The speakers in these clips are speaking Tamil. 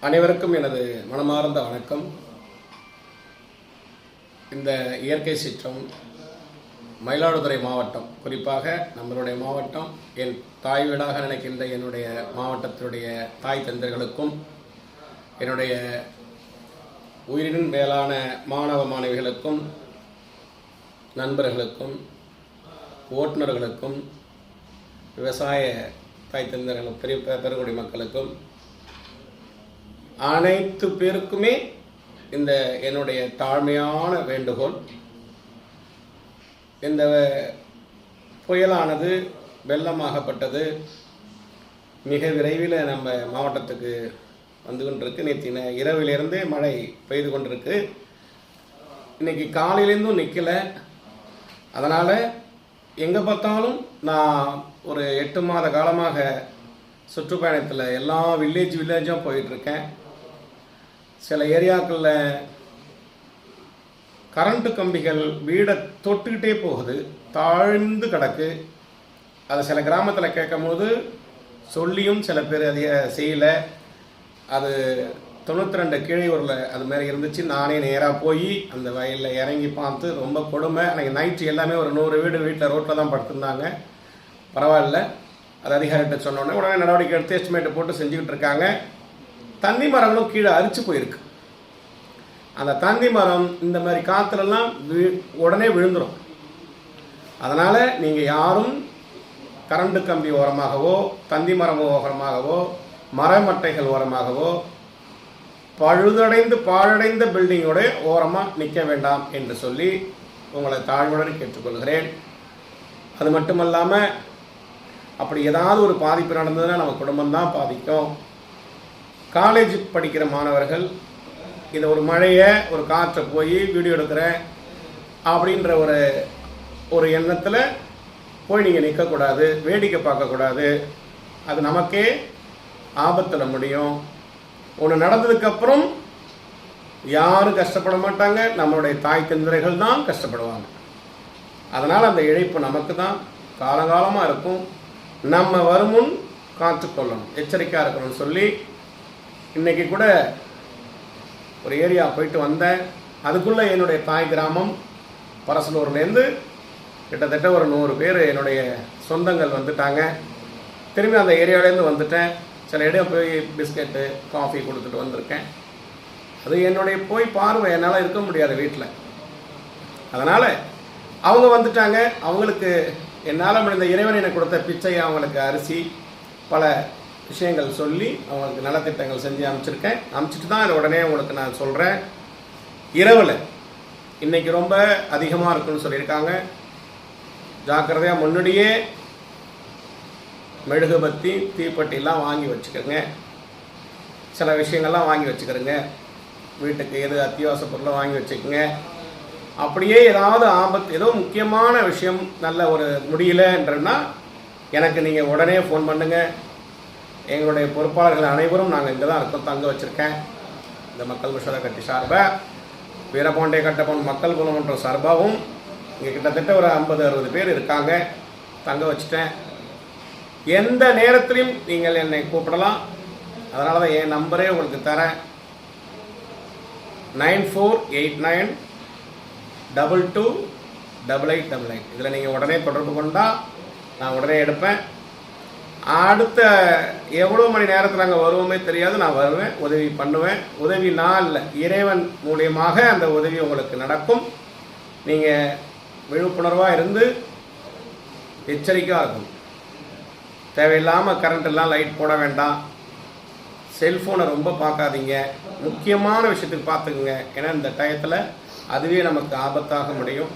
அனைவருக்கும் எனது மனமார்ந்த வணக்கம். இந்த இயற்கை சீற்றம் மயிலாடுதுறை மாவட்டம், குறிப்பாக நம்மளுடைய மாவட்டம் என் தாய் வீடாக நினைக்கின்ற என்னுடைய மாவட்டத்தினுடைய தாய் தந்தைகளுக்கும் என்னுடைய உயிரின் மேலான மாணவ மாணவிகளுக்கும் நண்பர்களுக்கும் ஓட்டுநர்களுக்கும் விவசாய தாய் தந்தைகளுக்கும் பெருங்குடி மக்களுக்கும் அனைத்து பேருக்குமே இந்த என்னுடைய தாழ்மையான வேண்டுகோள். இந்த புயலானது வெள்ளமாகப்பட்டது மிக விரைவில் நம்ம மாவட்டத்துக்கு வந்து கொண்டிருக்கு. நேற்று இரவிலிருந்தே மழை பெய்து கொண்டிருக்கு. இன்னைக்கு காலையிலேருந்தும் நிற்கலை. அதனால் எங்கே பார்த்தாலும் நான் ஒரு 8 மாத காலமாக சுற்றுப்பயணத்தில் எல்லா வில்லேஜும் போயிட்டுருக்கேன். சில ஏரியாக்களில் கரண்ட்டு கம்பிகள் வீடை தொட்டுக்கிட்டே போகுது, தாழ்ந்து கிடக்கு. அதை சில கிராமத்தில் கேட்கும் போது சொல்லியும் சில பேர் அதை செய்யலை. அது 92 கீழையூரில் அது மாதிரி இருந்துச்சு. நானே நேராக போய் அந்த வயலில் இறங்கி பார்த்து ரொம்ப கொடுமை. அன்றைக்கி நைட்டு எல்லாமே ஒரு 100 வீட்டில் ரோட்டில் தான் படுத்திருந்தாங்க. பரவாயில்ல, அது அதிகாரிகிட்ட சொன்னோடனே உடனே நடவடிக்கை எடுத்து எஸ்டிமேட்டை போட்டு செஞ்சுக்கிட்டு இருக்காங்க. தந்தி மரங்களும் கீழே அரிச்சு போயிருக்கு. அந்த தந்தி மரம் இந்த மாதிரி காற்றுலலாம் உடனே விழுந்துடும். அதனால் நீங்கள் யாரும் கரண்டு கம்பி ஓரமாகவோ தந்தி மரம் ஓரமாகவோ மரமட்டைகள் ஓரமாகவோ பாழடைந்த பில்டிங்கோட ஓரமாக நிற்க வேண்டாம் என்று சொல்லி உங்களை தாழ்வுடன் கேட்டுக்கொள்கிறேன். அது மட்டுமல்லாமல் அப்படி ஏதாவது ஒரு பாதிப்பு நடந்ததுன்னா நம்ம குடும்பம்தான் பாதிக்கும். காலேஜ் படிக்கிற மாணவர்கள் இதை ஒரு மழையை ஒரு காற்றை போய் வீடியோ எடுக்கிறேன் அப்படின்ற ஒரு எண்ணத்தில் போய் நீங்கள் நிற்கக்கூடாது, வேடிக்கை பார்க்கக்கூடாது. அது நமக்கே ஆபத்தில் முடியும். ஒன்று நடந்ததுக்கப்புறம் யாரும் கஷ்டப்பட மாட்டாங்க, நம்மளுடைய தாய் தந்தைகள் தான் கஷ்டப்படுவாங்க. அதனால் அந்த இழப்பு நமக்கு தான் காலகாலமாக இருக்கும். நம்ம வருமுன் காத்துக்கொள்ளணும், எச்சரிக்கையாக இருக்கணும்னு சொல்லி இன்றைக்கி கூட ஒரு ஏரியா போயிட்டு வந்தேன். அதுக்குள்ளே என்னுடைய தாய் கிராமம் பரசலூர்லேருந்து கிட்டத்தட்ட ஒரு 100 பேர் என்னுடைய சொந்தங்கள் வந்துட்டாங்க. திரும்பி அந்த ஏரியாவிலேருந்து வந்துட்டேன். சில இடம் போய் பிஸ்கெட்டு காஃபி கொடுத்துட்டு வந்திருக்கேன். அது என்னுடைய போய் பார்வை, என்னால் இருக்க முடியாது வீட்டில். அதனால் அவங்க வந்துட்டாங்க. அவங்களுக்கு என்னால் முடிந்த இறைவன் எனக்கு கொடுத்த பிச்சை, அவங்களுக்கு அரிசி, பல விஷயங்கள் சொல்லி அவங்களுக்கு நலத்திட்டங்கள் செஞ்சு அனுப்பிச்சிருக்கேன். அனுப்பிச்சிட்டு தான் இதை உடனே உங்களுக்கு நான் சொல்கிறேன். இரவில் இன்றைக்கி ரொம்ப அதிகமாக இருக்குன்னு சொல்லியிருக்காங்க. ஜாக்கிரதையாக முன்னாடியே மெழுகுபத்தி தீப்பெட்டிலாம் வாங்கி வச்சுக்கிறங்க. சில விஷயங்கள்லாம் வாங்கி வச்சுக்கிறங்க. வீட்டுக்கு எது அத்தியாவசிய பொருளை வாங்கி வச்சுக்கோங்க. அப்படியே ஏதாவது ஆபத்து, ஏதோ முக்கியமான விஷயம் நல்ல ஒரு முடியலன்றன்னா எனக்கு நீங்கள் உடனே ஃபோன் பண்ணுங்கள். எங்களுடைய பொறுப்பாளர்கள் அனைவரும் நாங்கள் இங்கே தான் இருக்கோம், தங்க வச்சுருக்கேன். இந்த மக்கள் விஷத கட்சி சார்பாக, வீரபாண்டிய கட்டபொம்மன் மக்கள் குலமன்ற சார்பாகவும் இங்கே கிட்டத்தட்ட ஒரு 50-60 பேர் இருக்காங்க. தங்க வச்சுட்டேன். எந்த நேரத்திலையும் நீங்கள் என்னை கூப்பிடலாம். அதனால தான் என் நம்பரே உங்களுக்கு தரேன். 9489228888. இதில் நீங்கள் உடனே தொடர்பு கொண்டால் நான் உடனே எடுப்பேன். அடுத்த எவ்வளோ மணி நேரத்தில் நாங்கள் வருவோமே தெரியாது, நான் வருவேன், உதவி பண்ணுவேன். உதவி நான் இல்லை, இறைவன் மூலியமாக அந்த உதவி உங்களுக்கு நடக்கும். நீங்கள் விழிப்புணர்வாக இருந்து எச்சரிக்கையாக இருக்கும். தேவையில்லாமல் கரண்ட்டெல்லாம் லைட் போட வேண்டாம். செல்ஃபோனை ரொம்ப பார்க்காதீங்க. முக்கியமான விஷயத்துக்கு பார்த்துக்குங்க. ஏன்னா இந்த டயத்தில் அதுவே நமக்கு ஆபத்தாக முடியும்.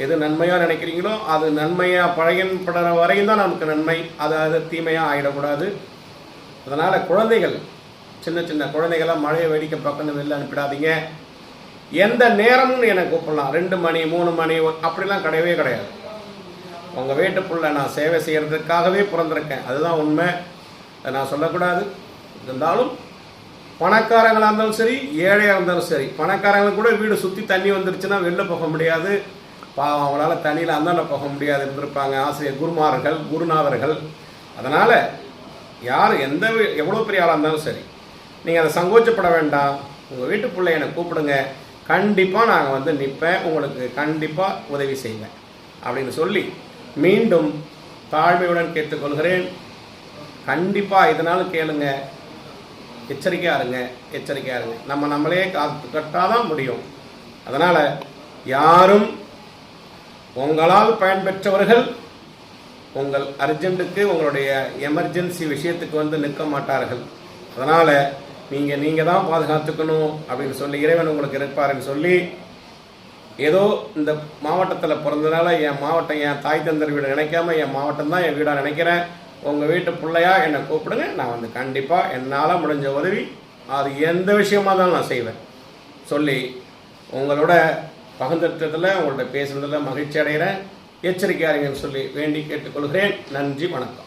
எது நன்மையாக நினைக்கிறீங்களோ அது நன்மையாக பழகின்படுற வரையும் தான் நமக்கு நன்மை. அது தீமையாக ஆகிடக்கூடாது. அதனால் குழந்தைகள், சின்ன குழந்தைகளாக மழையை வேடிக்கை பார்க்கணும் வெளில அனுப்பிடாதீங்க. எந்த நேரமும் எனக்கு கூப்பிடலாம். 2 மணி 3 மணி அப்படிலாம் கிடையவே கிடையாது. உங்கள் வீட்டுக்குள்ள நான் சேவை செய்கிறதுக்காகவே பிறந்திருக்கேன். அதுதான் உண்மை. அதை நான் சொல்லக்கூடாது. இருந்தாலும் பணக்காரங்களாக இருந்தாலும் சரி, ஏழையாக இருந்தாலும் சரி, பணக்காரங்களுக்கு கூட வீடு சுற்றி தண்ணி வந்துருச்சுன்னா வெளில போக முடியாது. பாவம், அவங்களால தண்ணியில் அந்தாண்ட போக முடியாது இருந்திருப்பாங்க ஆசிரியர் குருநாதர்கள். அதனால் யார் எவ்வளோ பெரிய ஆளாக இருந்தாலும் சரி, நீங்கள் அதை சங்கோச்சப்பட வேண்டாம். உங்கள் வீட்டு பிள்ளை என்னை கூப்பிடுங்க, கண்டிப்பாக நாங்கள் வந்து நிற்பேன், உங்களுக்கு கண்டிப்பாக உதவி செய்வேன் அப்படின்னு சொல்லி மீண்டும் தாழ்மையுடன் கேட்டுக்கொள்கிறேன். கண்டிப்பாக இதனாலும் கேளுங்க, எச்சரிக்கையாக இருங்க, எச்சரிக்கையாக இருங்க. நம்மளே கட்டாதான் முடியும். அதனால் யாரும் உங்களால் பயன்பெற்றவர்கள் உங்கள் அர்ஜென்ட்டுக்கு, உங்களுடைய எமர்ஜென்சி விஷயத்துக்கு வந்து நிற்க மாட்டார்கள். அதனால் நீங்கள் தான் பாதுகாத்துக்கணும் அப்படின்னு சொல்லி இறைவன் உங்களுக்கு இருப்பாருன்னு சொல்லி, ஏதோ இந்த மாவட்டத்தில் பிறந்ததுனால என் மாவட்டம் என் தாய் தந்தர் வீடு நினைக்காம என் மாவட்டம் தான் என் வீடாக நினைக்கிறேன். உங்கள் வீட்டு பிள்ளையா என்னை கூப்பிடுங்க, நான் வந்து கண்டிப்பாக என்னால் முடிஞ்ச உதவி, அது எந்த விஷயமாக தான் நான் செய்வேன் சொல்லி உங்களோட பகிர்ந்ததில் உங்கள்கிட்ட பேசுனதில் மகிழ்ச்சி அடைகிறேன். எச்சரிக்கையாருங்கன்னு சொல்லி வேண்டி கேட்டுக்கொள்கிறேன். நன்றி, வணக்கம்.